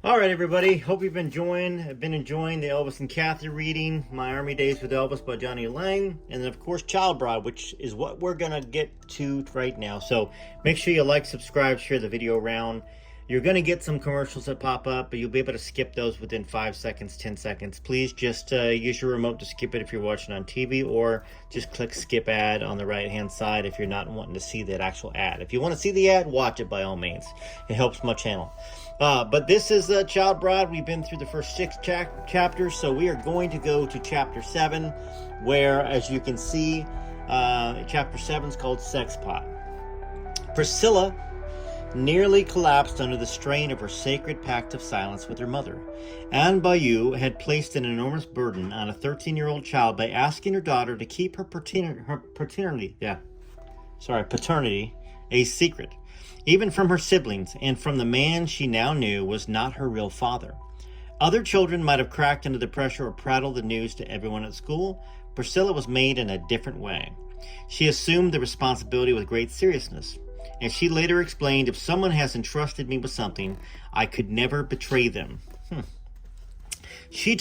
All right, everybody. Hope you've been enjoying the Elvis and Kathy reading, My Army Days with Elvis by Johnny Lang, and then of course Child Bride, which is what we're gonna get to right now. So make sure you like, subscribe, share the video around. You're gonna get some commercials that pop up, but you'll be able to skip those within 5 seconds, 10 seconds. Please just use your remote to skip it if you're watching on TV, or just click skip ad on the right-hand side if you're not wanting to see that actual ad. If you want to see the ad, watch it by all means. It helps my channel. But this is Child Bride. We've been through the first 6 chapters, so we are going to go to chapter 7, where, as you can see, chapter 7 is called Sexpot. Priscilla nearly collapsed under the strain of her sacred pact of silence with her mother. Anne Bayou had placed an enormous burden on a 13-year-old child by asking her daughter to keep her paternity a secret, even from her siblings and from the man she now knew was not her real father. Other children might have cracked under the pressure or prattled the news to everyone at school. Priscilla was made in a different way. She assumed the responsibility with great seriousness. And she later explained, if someone has entrusted me with something, I could never betray them. As she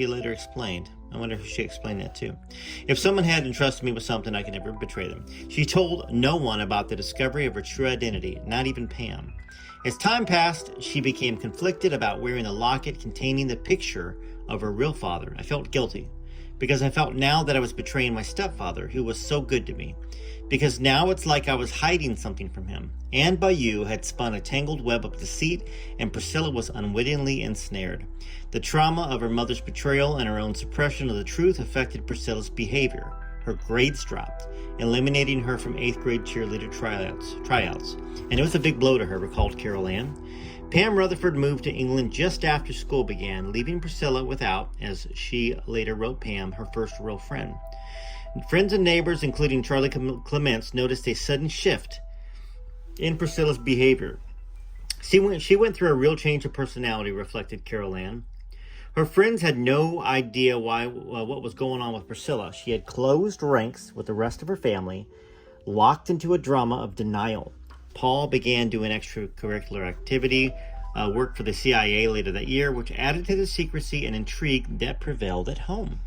later explained, I wonder if she explained that too. If someone had entrusted me with something, I could never betray them. She told no one about the discovery of her true identity, not even Pam. As time passed, she became conflicted about wearing the locket containing the picture of her real father. I felt guilty, because I felt now that I was betraying my stepfather, who was so good to me. Because now it's like I was hiding something from him. Anne Bayou had spun a tangled web of deceit, and Priscilla was unwittingly ensnared. The trauma of her mother's betrayal and her own suppression of the truth affected Priscilla's behavior. Her grades dropped, eliminating her from 8th grade cheerleader tryouts. And it was a big blow to her, recalled Carol Ann. Pam Rutherford moved to England just after school began, leaving Priscilla without, as she later wrote Pam, her first real friend. Friends and neighbors, including Charlie Clements, noticed a sudden shift in Priscilla's behavior. She went through a real change of personality, reflected Carol Ann. Her friends had no idea what was going on with Priscilla. She had closed ranks with the rest of her family, locked into a drama of denial. Paul began doing extracurricular activity, work for the CIA later that year, which added to the secrecy and intrigue that prevailed at home.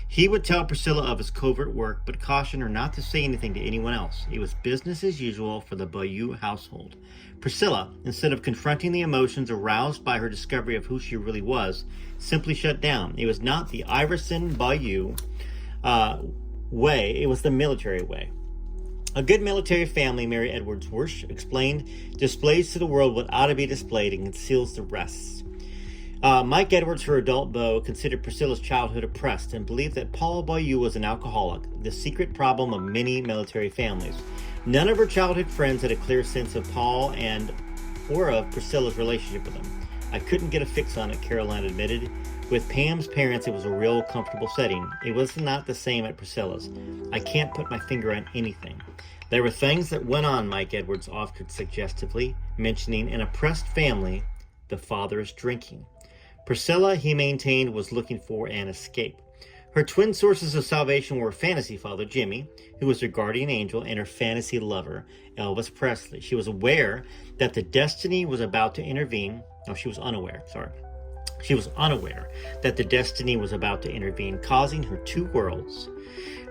He would tell Priscilla of his covert work, but caution her not to say anything to anyone else. It was business as usual for the Bayou household. Priscilla, instead of confronting the emotions aroused by her discovery of who she really was, simply shut down. It was not the Iverson Bayou way, it was the military way. A good military family, Mary Edwards Worsh explained, displays to the world what ought to be displayed and conceals the rest. Mike Edwards, her adult beau, considered Priscilla's childhood oppressed and believed that Paul Bayou was an alcoholic, the secret problem of many military families. None of her childhood friends had a clear sense of Paul or of Priscilla's relationship with him. I couldn't get a fix on it, Caroline admitted. With Pam's parents, it was a real comfortable setting. It was not the same at Priscilla's. I can't put my finger on anything. There were things that went on, Mike Edwards offered suggestively, mentioning an oppressed family, the father's drinking. Priscilla, he maintained, was looking for an escape. Her twin sources of salvation were her fantasy father, Jimmy, who was her guardian angel, and her fantasy lover, Elvis Presley. She was aware that the destiny was about to intervene. No, she was unaware, sorry. She was unaware that the destiny was about to intervene, causing her two worlds,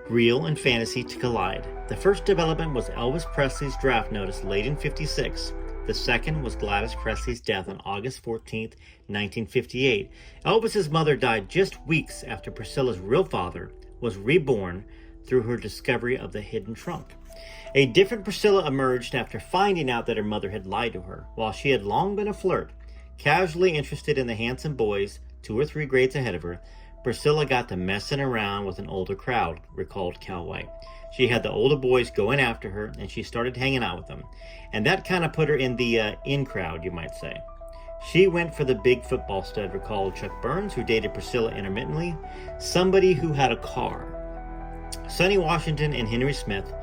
real and fantasy, to collide. The first development was Elvis Presley's draft notice late in 1956. The second was Gladys Presley's death on August 14th, 1958. Elvis's mother died just weeks after Priscilla's real father was reborn through her discovery of the hidden trunk. A different Priscilla emerged after finding out that her mother had lied to her. While she had long been a flirt, casually interested in the handsome boys 2 or 3 grades ahead of her, Priscilla got to messing around with an older crowd, recalled Cal White. She had the older boys going after her, and she started hanging out with them. And that kind of put her in the in crowd, you might say. She went for the big football stud, recalled Chuck Burns, who dated Priscilla intermittently, somebody who had a car. Sonny Washington and Henry Smith,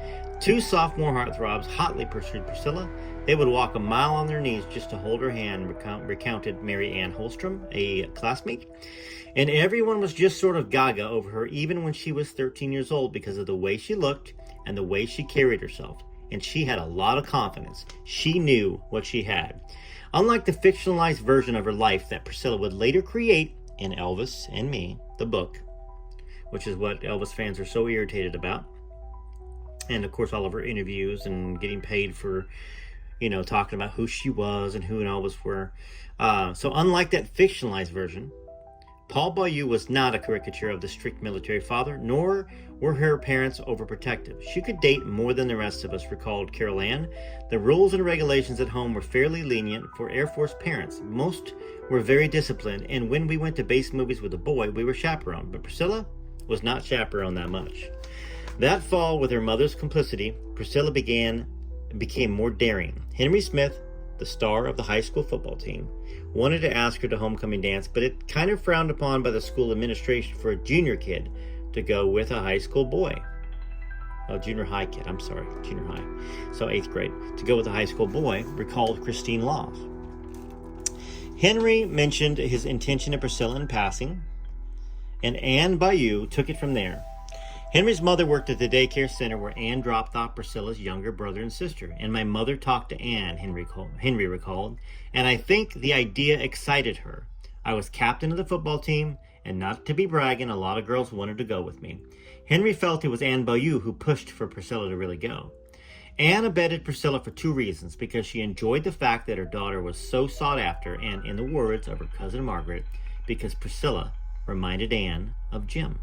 2 sophomore heartthrobs, hotly pursued Priscilla. They would walk a mile on their knees just to hold her hand, recounted Mary Ann Holstrom, a classmate. And everyone was just sort of gaga over her, even when she was 13 years old, because of the way she looked and the way she carried herself. And she had a lot of confidence. She knew what she had. Unlike the fictionalized version of her life that Priscilla would later create in Elvis and Me, the book, which is what Elvis fans are so irritated about, and of course all of her interviews and getting paid for, talking about who she was and who Elvis were. So unlike that fictionalized version, Paul Bayou was not a caricature of the strict military father, nor were her parents overprotective. She could date more than the rest of us, recalled Carol Ann. The rules and regulations at home were fairly lenient for Air Force parents. Most were very disciplined, and when we went to base movies with a boy, we were chaperoned. But Priscilla was not chaperoned that much. That fall, with her mother's complicity, Priscilla became more daring. Henry Smith, the star of the high school football team, wanted to ask her to homecoming dance, but it kind of frowned upon by the school administration for a junior kid to go with a high school boy. Oh, junior high kid, I'm sorry, junior high. So 8th grade. To go with a high school boy, recalled Christine Laws. Henry mentioned his intention to Priscilla in passing, and Anne Bayou took it from there. Henry's mother worked at the daycare center where Anne dropped off Priscilla's younger brother and sister, and my mother talked to Anne, Henry recalled, and I think the idea excited her. I was captain of the football team, and not to be bragging, a lot of girls wanted to go with me. Henry felt it was Anne Bayou who pushed for Priscilla to really go. Anne abetted Priscilla for 2 reasons, because she enjoyed the fact that her daughter was so sought after, and in the words of her cousin Margaret, because Priscilla reminded Anne of Jim.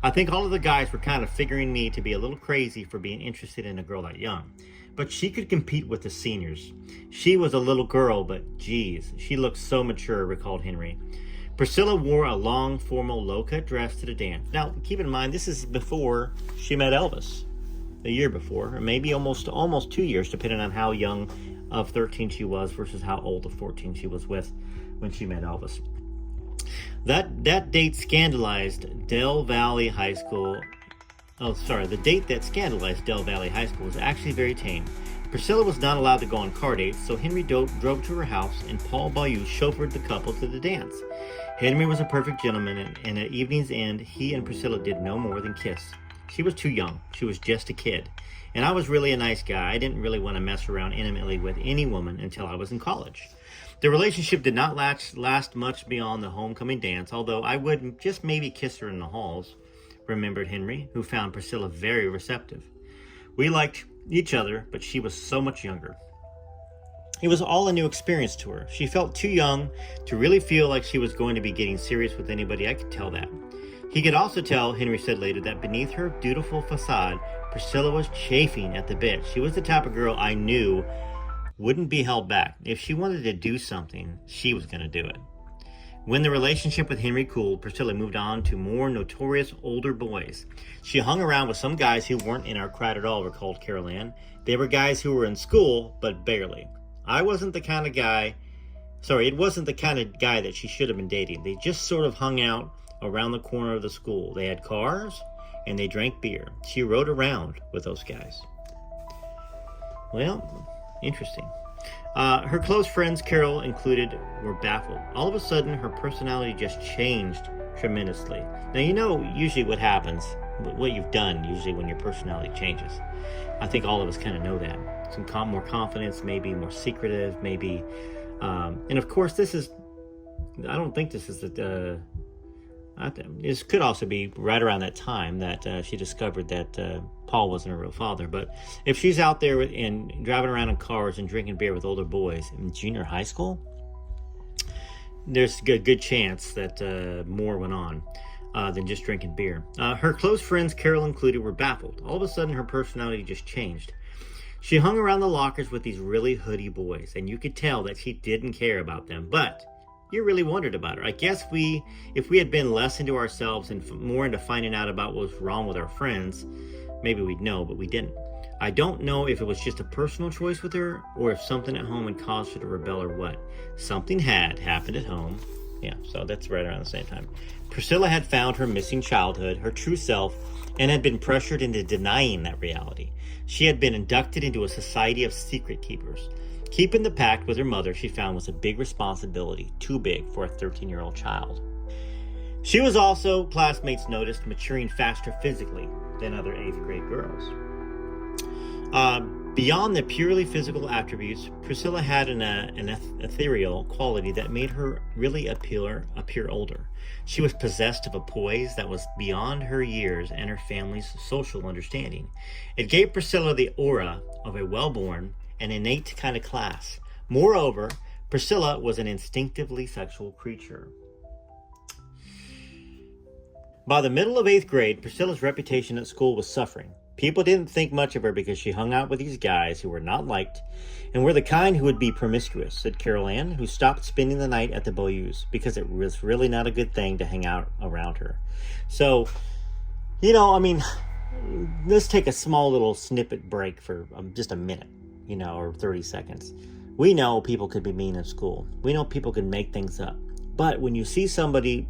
I think all of the guys were kind of figuring me to be a little crazy for being interested in a girl that young. But she could compete with the seniors. She was a little girl, but geez, she looked so mature, recalled Henry. Priscilla wore a long, formal, low-cut dress to the dance. Now, keep in mind, this is before she met Elvis. A year before, or maybe almost 2 years, depending on how young of 13 she was versus how old of 14 she was with when she met Elvis. That date scandalized Del Valley High School. The date that scandalized Del Valley High School was actually very tame. Priscilla was not allowed to go on car dates, so Henry drove to her house, and Paul Bayou chauffeured the couple to the dance. Henry was a perfect gentleman, and at evening's end, he and Priscilla did no more than kiss. She was too young. She was just a kid. And I was really a nice guy. I didn't really want to mess around intimately with any woman until I was in college. The relationship did not last much beyond the homecoming dance, although I would just maybe kiss her in the halls, remembered Henry, who found Priscilla very receptive. We liked each other, but she was so much younger. It was all a new experience to her. She felt too young to really feel like she was going to be getting serious with anybody. I could tell that. He could also tell, Henry said later, that beneath her dutiful facade, Priscilla was chafing at the bit. She was the type of girl I knew wouldn't be held back. If she wanted to do something, she was going to do it. When the relationship with Henry cooled, Priscilla moved on to more notorious older boys. She hung around with some guys who weren't in our crowd at all, recalled Carol Ann. They were guys who were in school, but barely. It wasn't the kind of guy that she should have been dating. They just sort of hung out around the corner of the school. They had cars, and they drank beer. She rode around with those guys. Well, interesting. Her close friends, Carol included, were baffled. All of a sudden, her personality just changed tremendously. Now, usually what happens, what you've done usually when your personality changes. I think all of us kind of know that. Some more confidence, maybe more secretive, maybe. And of course, I don't think this is this could also be right around that time that she discovered that Paul wasn't her real father. But if she's out there and driving around in cars and drinking beer with older boys in junior high school, there's a good chance that more went on than just drinking beer. Her close friends, Carol included, were baffled. All of a sudden, her personality just changed. She hung around the lockers with these really hoodie boys, and you could tell that she didn't care about them, but you really wondered about her. I guess if we had been less into ourselves and more into finding out about what was wrong with our friends, maybe we'd know, but we didn't. I don't know if it was just a personal choice with her, or if something at home had caused her to rebel or what. Something had happened at home. Yeah, so that's right around the same time. Priscilla had found her missing childhood, her true self, and had been pressured into denying that reality. She had been inducted into a society of secret keepers. Keeping the pact with her mother, she found, was a big responsibility, too big for a 13-year-old child. She was also, classmates noticed, maturing faster physically than other 8th grade girls. Beyond the purely physical attributes, Priscilla had an ethereal quality that made her really appear older. She was possessed of a poise that was beyond her years and her family's social understanding. It gave Priscilla the aura of a well-born and innate kind of class. Moreover, Priscilla was an instinctively sexual creature. By the middle of 8th grade, Priscilla's reputation at school was suffering. People didn't think much of her because she hung out with these guys who were not liked and were the kind who would be promiscuous, said Carol Ann, who stopped spending the night at the Beaulieu's because it was really not a good thing to hang out around her. So, let's take a small little snippet break for just a minute, or 30 seconds. We know people could be mean in school. We know people can make things up. But when you see somebody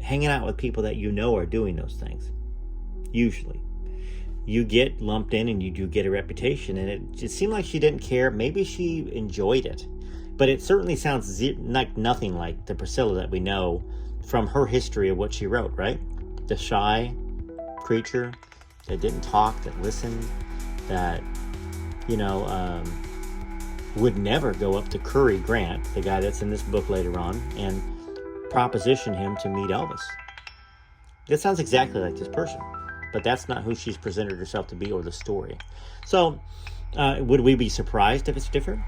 hanging out with people that are doing those things, usually, you get lumped in and you do get a reputation. And it just seemed like she didn't care. Maybe she enjoyed it. But it certainly sounds like nothing like the Priscilla that we know from her history of what she wrote, right? The shy creature that didn't talk, that listened, that, would never go up to Curry Grant, the guy that's in this book later on, and proposition him to meet Elvis. That sounds exactly like this person. But that's not who she's presented herself to be or the story. So, would we be surprised if it's different?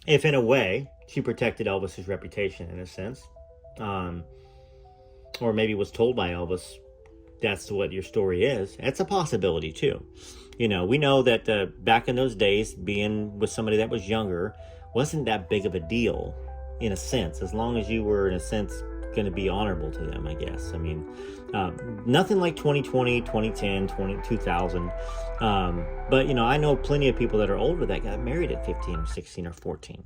If, in a way, she protected Elvis's reputation, in a sense. Or maybe was told by Elvis, that's what your story is. That's a possibility, too. We know that back in those days, being with somebody that was younger wasn't that big of a deal, in a sense, as long as you were, in a sense, going to be honorable to them, I guess. Nothing like 2020, 2010, 2000. But, I know plenty of people that are older that got married at 15 or 16 or 14.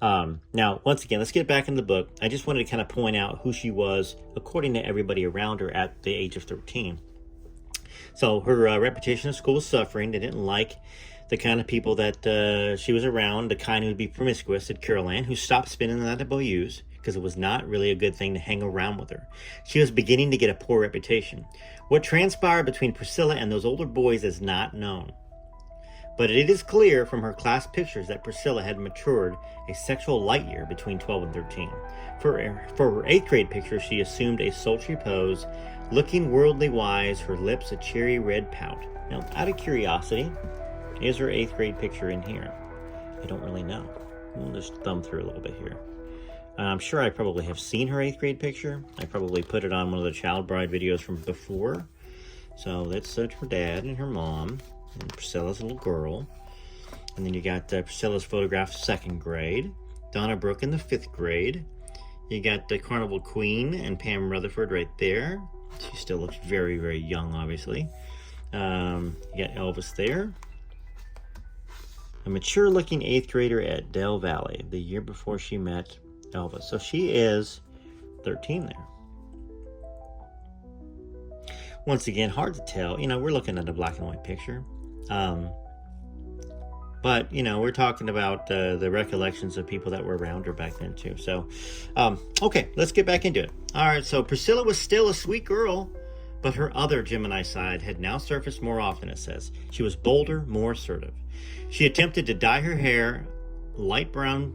Now, once again, let's get back in the book. I just wanted to kind of point out who she was according to everybody around her at the age of 13. So her reputation at school was suffering. They didn't like the kind of people that she was around, the kind who would be promiscuous, said Carol Ann, who stopped spending the night at Beaulieu's because it was not really a good thing to hang around with her. She was beginning to get a poor reputation. What transpired between Priscilla and those older boys is not known. But it is clear from her class pictures that Priscilla had matured a sexual light year between 12 and 13. For her 8th grade picture, she assumed a sultry pose, looking worldly wise, her lips a cherry red pout. Now, out of curiosity, is her 8th grade picture in here? I don't really know. We'll just thumb through a little bit here. I'm sure I probably have seen her 8th grade picture. I probably put it on one of the Child Bride videos from before. So that's her dad and her mom, and Priscilla's little girl. And then you got Priscilla's photograph 2nd grade, Donna Brooke in the 5th grade. You got the Carnival Queen and Pam Rutherford right there. She still looks very, very young, obviously. You got Elvis there. A mature-looking 8th grader at Del Valley, the year before she met Elvis. So she is 13 there. Once again, hard to tell. We're looking at a black and white picture. But, we're talking about the recollections of people that were around her back then, too. So, okay, let's get back into it. All right, so Priscilla was still a sweet girl, but her other Gemini side had now surfaced more often, it says. She was bolder, more assertive. She attempted to dye her hair light brown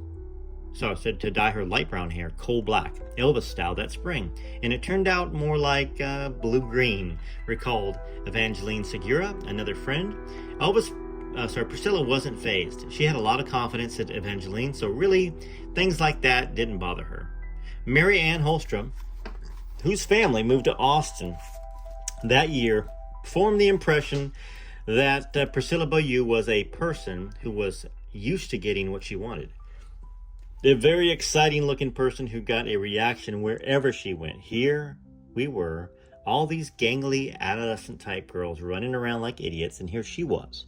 hair coal black, Elvis style, that spring, and it turned out more like blue-green, recalled Evangeline Segura, another friend. Priscilla wasn't fazed. She had a lot of confidence in Evangeline, so really, things like that didn't bother her. Mary Ann Holstrom, whose family moved to Austin that year, formed the impression that Priscilla Beaulieu was a person who was used to getting what she wanted. A very exciting looking person who got a reaction wherever she went. Here we were, all these gangly adolescent type girls running around like idiots, and here she was.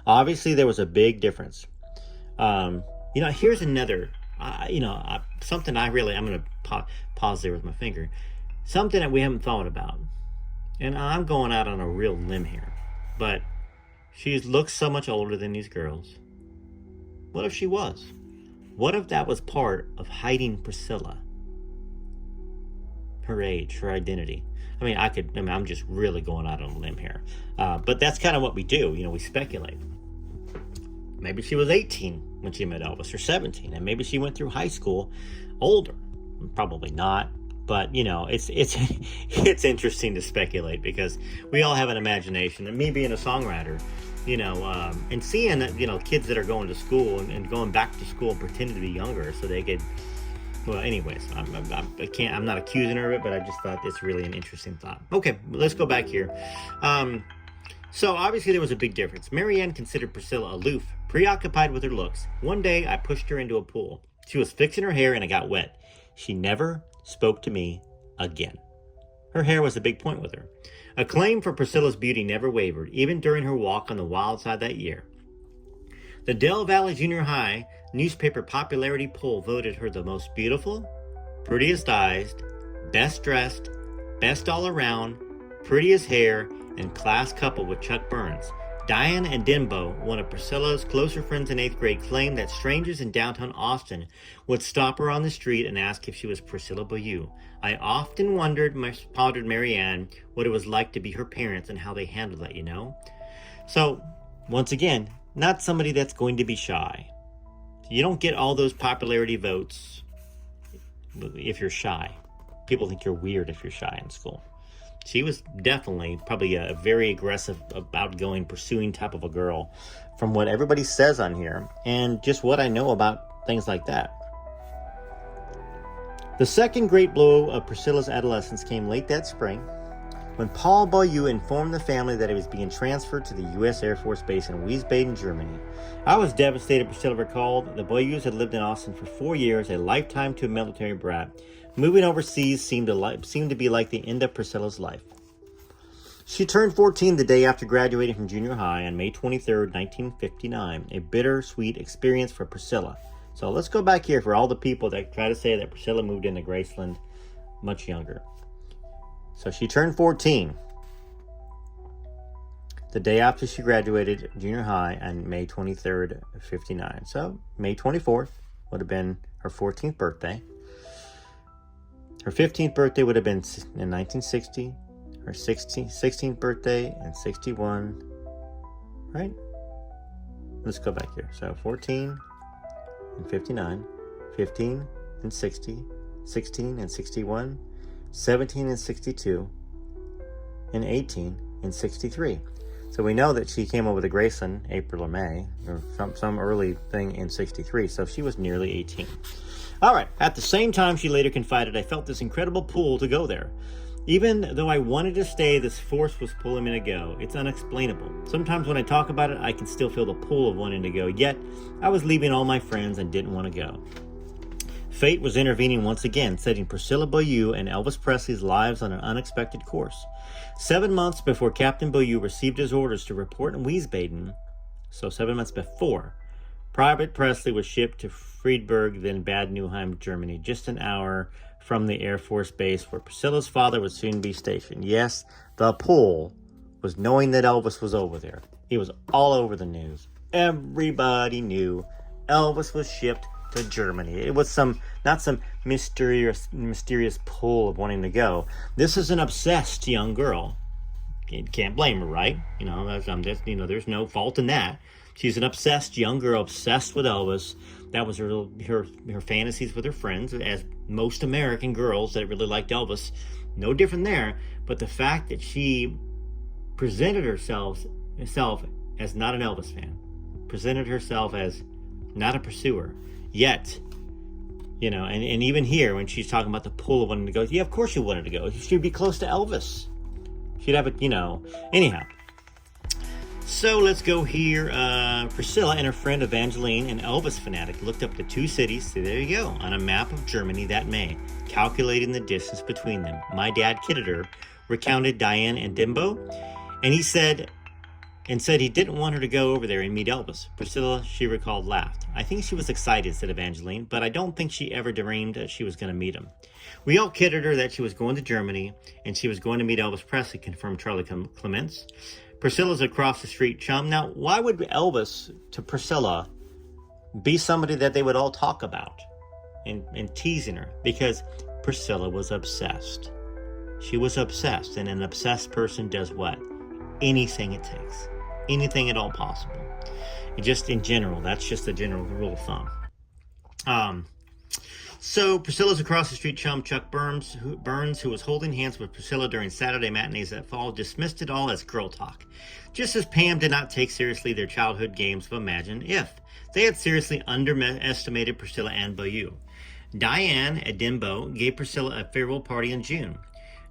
Obviously there was a big difference. Here's another, something I'm going to pause there with my finger. Something that we haven't thought about. And I'm going out on a real limb here. But she looks so much older than these girls. What if she was? What if that was part of hiding Priscilla? Her age, her identity. I'm just really going out on a limb here. But that's kind of what we do. We speculate. maybe she was 18 when she met Elvis, or 17, and maybe she went through high school older. Probably not, but it's it's interesting to speculate because we all have an imagination. And me being a songwriter, and seeing kids that are going to school and going back to school pretending to be younger so they could. Well, anyways, I'm not accusing her of it, but I just thought it's really an interesting thought. Okay, let's go back here. So obviously there was a big difference. Marianne considered Priscilla aloof, preoccupied with her looks. One day I pushed her into a pool. She was fixing her hair and it got wet. She never spoke to me again. Her hair was a big point with her. Acclaim for Priscilla's beauty never wavered, even during her walk on the wild side that year. The Del Valle Junior High newspaper popularity poll voted her the most beautiful, prettiest eyes, best dressed, best all around, prettiest hair, and class couple with Chuck Burns. Diane and Dimbo, one of Priscilla's closer friends in 8th grade, claimed that strangers in downtown Austin would stop her on the street and ask if she was Priscilla Beaulieu. I often pondered Marianne, what it was like to be her parents and how they handled that, So, once again, not somebody that's going to be shy. You don't get all those popularity votes if you're shy. People think you're weird if you're shy in school. She was definitely probably a very aggressive, outgoing, pursuing type of a girl from what everybody says on here and just what I know about things like that. The second great blow of Priscilla's adolescence came late that spring when Paul Beaulieu informed the family that he was being transferred to the U.S. Air Force Base in Wiesbaden, Germany. I was devastated, Priscilla recalled. The Beaulieus had lived in Austin for 4 years, a lifetime to a military brat. Moving overseas seemed to be like the end of Priscilla's life. She turned 14 the day after graduating from junior high on May 23, 1959, a bittersweet experience for Priscilla. So let's go back here for all the people that try to say that Priscilla moved into Graceland much younger. So she turned 14 the day after she graduated junior high on May 23rd, 59. So May 24th would have been her 14th birthday. Her 15th birthday would have been in 1960. Her 16th birthday in 61. Right? Let's go back here. So 14 and 59. 15 and 60. 16 and 61. 17 and 62, and 18 and 63. So we know that she came over to Graceland April or May, or some early thing in 63, so she was nearly 18. All right, at the same time, she later confided, I felt this incredible pull to go there. Even though I wanted to stay, this force was pulling me to go. It's unexplainable. Sometimes when I talk about it, I can still feel the pull of wanting to go, yet I was leaving all my friends and didn't want to go. Fate was intervening once again, setting Priscilla Beaulieu and Elvis Presley's lives on an unexpected course. 7 months before Captain Beaulieu received his orders to report in Wiesbaden, so 7 months before, Private Presley was shipped to Friedberg, then Bad Nauheim, Germany, just an hour from the Air Force Base where Priscilla's father would soon be stationed. Yes, the pull was knowing that Elvis was over there. It was all over the news. Everybody knew Elvis was shipped to Germany. It was not some mysterious pull of wanting to go. This is an obsessed young girl. You can't blame her, right? There's no fault in that. She's an obsessed young girl, obsessed with Elvis. That was her fantasies with her friends, as most American girls that really liked Elvis. No different there. But the fact that she presented herself as not an Elvis fan, presented herself as not a pursuer, yet, and even here when she's talking about the pull of wanting to go, yeah, of course she wanted to go. She'd be close to Elvis. She'd have it, anyhow. So let's go here. Priscilla and her friend Evangeline, an Elvis fanatic, looked up the two cities, so there you go, on a map of Germany that May, calculating the distance between them. My dad kidded her, recounted Diane and Dimbo, and he said he didn't want her to go over there and meet Elvis. Priscilla, she recalled, laughed. I think she was excited, said Evangeline, but I don't think she ever dreamed that she was going to meet him. We all kidded her that she was going to Germany and she was going to meet Elvis Presley, confirmed Charlie Clements. Priscilla's across the street chum. Now, why would Elvis to Priscilla be somebody that they would all talk about and teasing her? Because Priscilla was obsessed. She was obsessed, and an obsessed person does what? Anything it takes. anything at all possible. And just in general, that's just a general rule of thumb. So Priscilla's across the street chum Chuck Burns, who was holding hands with Priscilla during Saturday matinees that fall, dismissed it all as girl talk. Just as Pam did not take seriously their childhood games of Imagine If. They had seriously underestimated Priscilla and Bayou. Diane at Dimbo gave Priscilla a farewell party in June.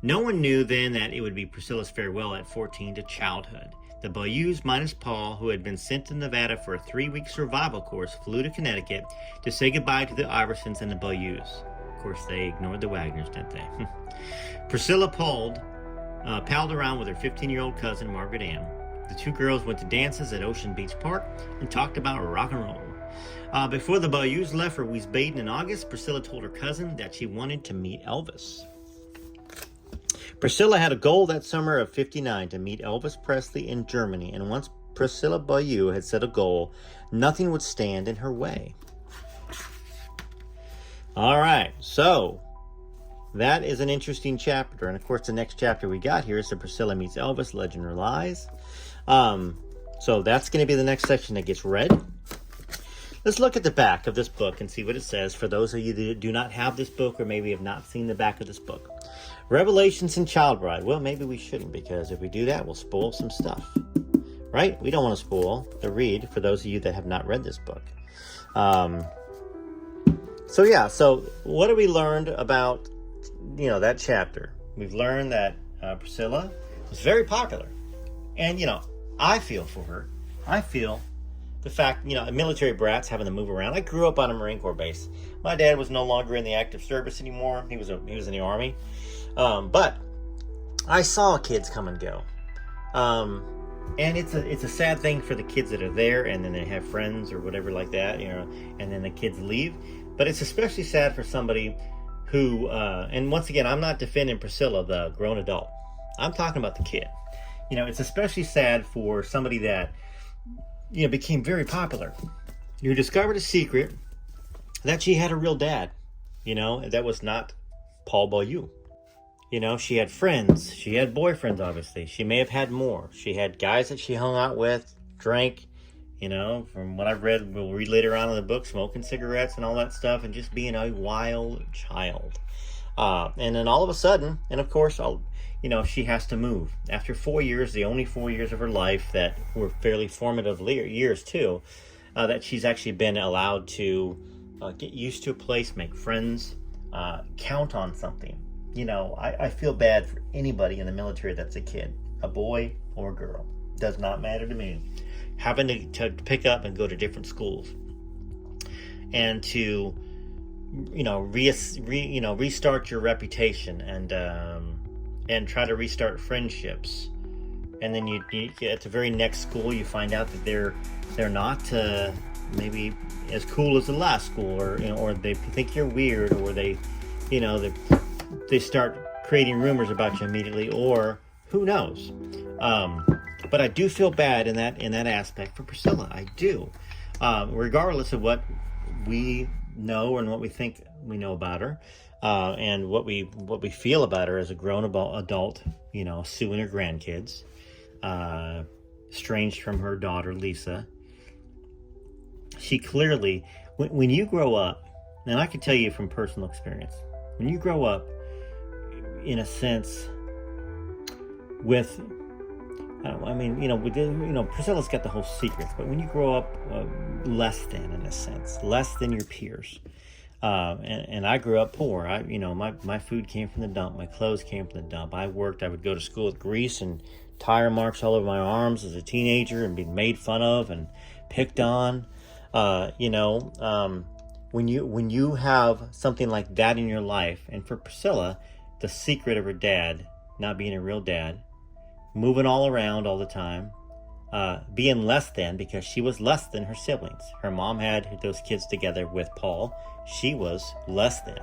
No one knew then that it would be Priscilla's farewell at 14 to childhood. The Bayous minus Paul, who had been sent to Nevada for a 3-week survival course, flew to Connecticut to say goodbye to the Iversons and the Bayous. Of course, they ignored the Wagners, didn't they? Priscilla palled around with her 15-year-old cousin, Margaret Ann. The two girls went to dances at Ocean Beach Park and talked about rock and roll. Before the Bayous left for Wiesbaden in August, Priscilla told her cousin that she wanted to meet Elvis. Priscilla had a goal that summer of '59 to meet Elvis Presley in Germany, and once Priscilla Bayou had set a goal, nothing would stand in her way. All right, so that is an interesting chapter, and of course the next chapter we got here is the Priscilla Meets Elvis, Legend or Lies. So that's going to be the next section that gets read. Let's look at the back of this book and see what it says for those of you that do not have this book or maybe have not seen the back of this book. Revelations and Child Bride. Well, maybe we shouldn't, because if we do that, we'll spoil some stuff. Right? We don't want to spoil the read for those of you that have not read this book. So what have we learned about, that chapter? We've learned that Priscilla was very popular. And, I feel for her. I feel the fact, military brats having to move around. I grew up on a Marine Corps base. My dad was no longer in the active service anymore. He was in the Army. But I saw kids come and go. And it's a sad thing for the kids that are there, and then they have friends or whatever like that, and then the kids leave. But it's especially sad for somebody who, and once again, I'm not defending Priscilla, the grown adult. I'm talking about the kid. It's especially sad for somebody that, became very popular. You discovered a secret that she had a real dad, that was not Paul Bayou. She had friends. She had boyfriends, obviously. She may have had more. She had guys that she hung out with, drank, from what I've read, we'll read later on in the book, smoking cigarettes and all that stuff, and just being a wild child. And then all of a sudden, and of course, she has to move. After 4 years, the only 4 years of her life that were fairly formative years too, that she's actually been allowed to get used to a place, make friends, count on something. I feel bad for anybody in the military that's a kid, a boy or a girl. Does not matter to me. Having to pick up and go to different schools, and to, restart your reputation and try to restart friendships, and then you at the very next school you find out that they're not maybe as cool as the last school, or they think you're weird, or they start creating rumors about you immediately, or who knows. But I do feel bad in that aspect for Priscilla. I do. Regardless of what we know and what we think we know about her, and what we feel about her as a grown adult, suing her grandkids, estranged from her daughter Lisa. She clearly, when you grow up, and I can tell you from personal experience, when you grow up, in a sense, with, Priscilla's got the whole secret, but when you grow up less than, in a sense, less than your peers, and I grew up poor. My food came from the dump, my clothes came from the dump. I would go to school with grease and tire marks all over my arms as a teenager, and being made fun of and picked on. When you have something like that in your life, and for Priscilla, the secret of her dad not being a real dad, moving all around all the time, being less than, because she was less than her siblings. Her mom had those kids together with Paul. She was less than,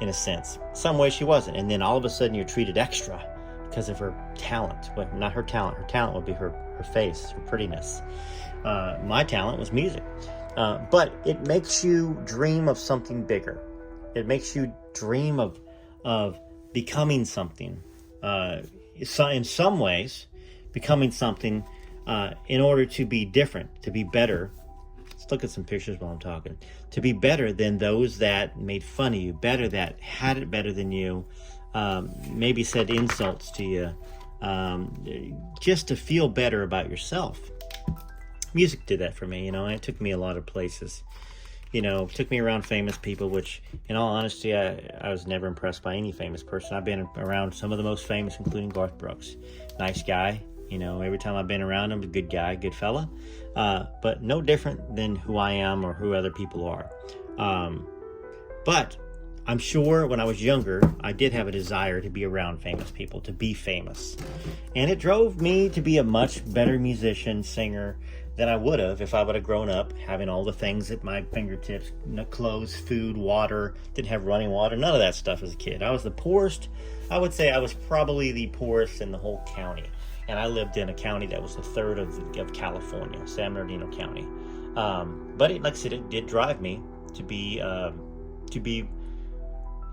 in a sense. Some way she wasn't. And then all of a sudden you're treated extra because of her talent. Well, not her talent. Her talent would be her face, her prettiness. My talent was music. But it makes you dream of something bigger. It makes you dream of becoming something. In some ways, becoming something in order to be different, to be better. Let's look at some pictures while I'm talking. To be better than those that made fun of you, better that had it better than you, maybe said insults to you, just to feel better about yourself. Music did that for me, and it took me a lot of places. It took me around famous people, which, in all honesty, I was never impressed by any famous person. I've been around some of the most famous, including Garth Brooks. Nice guy. Every time I've been around him, a good guy, good fella. But no different than who I am or who other people are. But I'm sure when I was younger, I did have a desire to be around famous people, to be famous. And it drove me to be a much better musician, singer, than I would have if I would have grown up having all the things at my fingertips, clothes, food, water, didn't have running water, none of that stuff as a kid. I was the poorest. I would say I was probably the poorest in the whole county. And I lived in a county that was the third of California, San Bernardino County. But like I said, it did drive me to be, I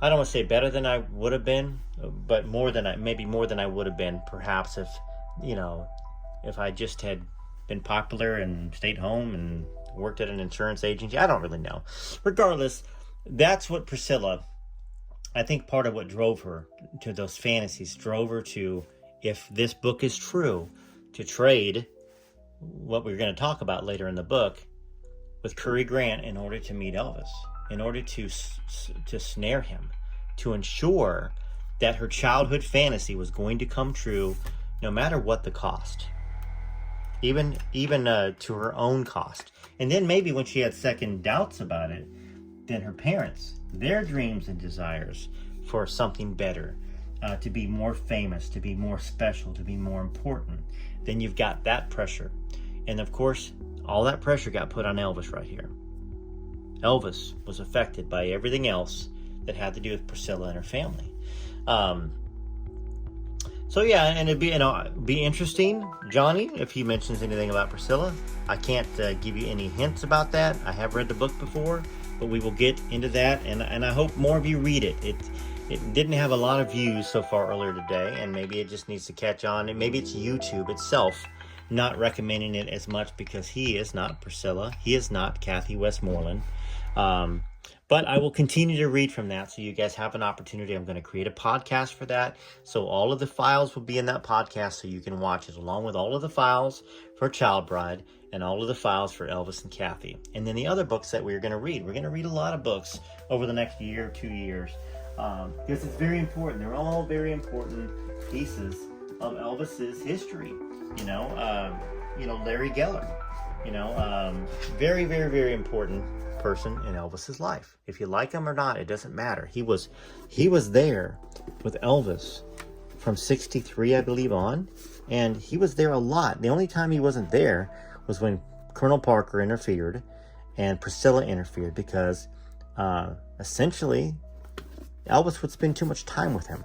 don't want to say better than I would have been, but maybe more than I would have been, perhaps if I just had been popular and stayed home and worked at an insurance agency. I don't really know. Regardless, that's what Priscilla, I think part of what drove her to those fantasies, drove her to, if this book is true, to trade what we're going to talk about later in the book with Cary Grant in order to meet Elvis, in order to snare him, to ensure that her childhood fantasy was going to come true no matter what the cost. Even to her own cost. And then maybe when she had second doubts about it, then her parents, their dreams and desires for something better, to be more famous, to be more special, to be more important, then you've got that pressure. And of course, all that pressure got put on Elvis right here. Elvis was affected by everything else that had to do with Priscilla and her family. So yeah, and it'd be interesting, Johnny, if he mentions anything about Priscilla. I can't give you any hints about that. I have read the book before, but we will get into that, and I hope more of you read it. It didn't have a lot of views so far earlier today, and maybe it just needs to catch on, and maybe it's YouTube itself not recommending it as much because he is not Priscilla. He is not Kathy Westmoreland. But I will continue to read from that so you guys have an opportunity. I'm going to create a podcast for that. So all of the files will be in that podcast so you can watch it, along with all of the files for Child Bride and all of the files for Elvis and Kathy. And then the other books that we're going to read. We're going to read a lot of books over the next year or 2 years because it's very important. They're all very important pieces of Elvis's history. Larry Geller, very, very, very important person in Elvis's life. If you like him or not, it doesn't matter. He was there with Elvis from 63, I believe, on, and he was there a lot. The only time he wasn't there was when Colonel Parker interfered and Priscilla interfered because essentially Elvis would spend too much time with him.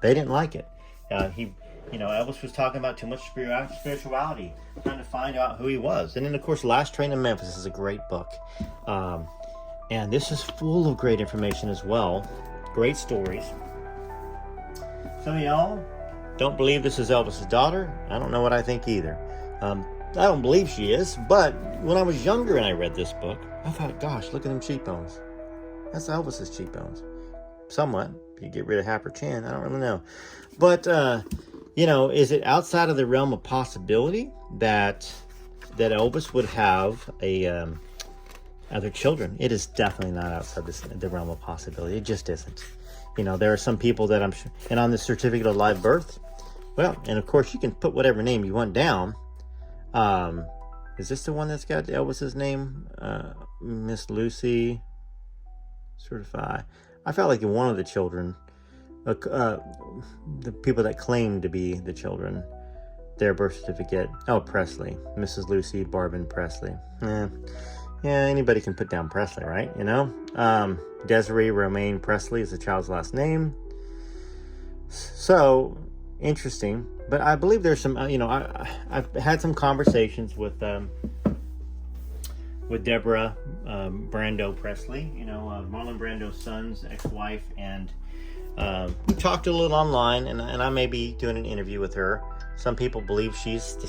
They didn't like it. Elvis was talking about too much spirituality, trying to find out who he was. And then, of course, Last Train to Memphis is a great book. And this is full of great information as well. Great stories. Some of y'all don't believe this is Elvis's daughter. I don't know what I think either. I don't believe she is, but when I was younger and I read this book, I thought, gosh, look at them cheekbones. That's Elvis's cheekbones. Somewhat. If you get rid of half her chin, I don't really know. But, is it outside of the realm of possibility that Elvis would have other children? It is definitely not outside the realm of possibility. It just isn't. There are some people that I'm sure, and on the certificate of live birth, well, and of course you can put whatever name you want down. Is this the one that's got Elvis's name? Miss Lucy, certified. I felt like one of the children, the people that claim to be the children, their birth certificate. Oh, Presley, Mrs. Lucy Barbin Presley. Yeah, anybody can put down Presley, right? Desiree Romaine Presley is the child's last name. So interesting, but I believe there's some. I've had some conversations with Deborah Brando Presley, Marlon Brando's son's ex-wife, and we talked a little online, and I may be doing an interview with her Some people believe she's the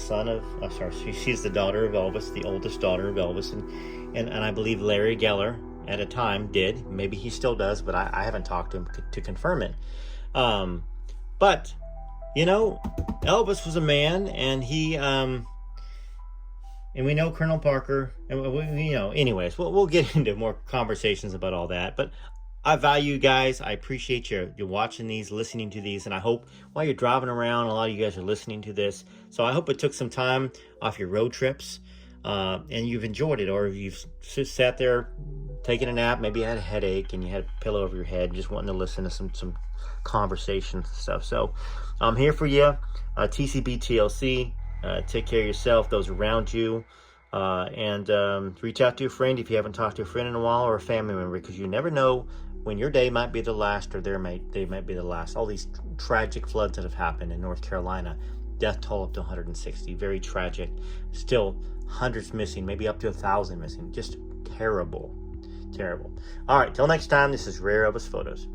she's the daughter of Elvis, the oldest daughter of Elvis, and I believe Larry Geller at a time did. Maybe he still does, but I haven't talked to him to confirm it. But you know, Elvis was a man, and he and we know Colonel Parker, and anyways, we'll get into more conversations about all that. But I value you guys. I appreciate you watching these, listening to these, and I hope while you're driving around, a lot of you guys are listening to this. So I hope it took some time off your road trips, and you've enjoyed it, or you've sat there taking a nap, maybe you had a headache and you had a pillow over your head, just wanting to listen to some conversations and stuff. So I'm here for you. TCB TLC. Take care of yourself, those around you. And reach out to a friend if you haven't talked to a friend in a while, or a family member, because you never know when your day might be the last, or they might be the last. All these tragic floods that have happened in North Carolina, death toll up to 160, very tragic. Still hundreds missing, maybe up to 1,000 missing. Just terrible. All right, till next time, this is Rare Elvis Photos.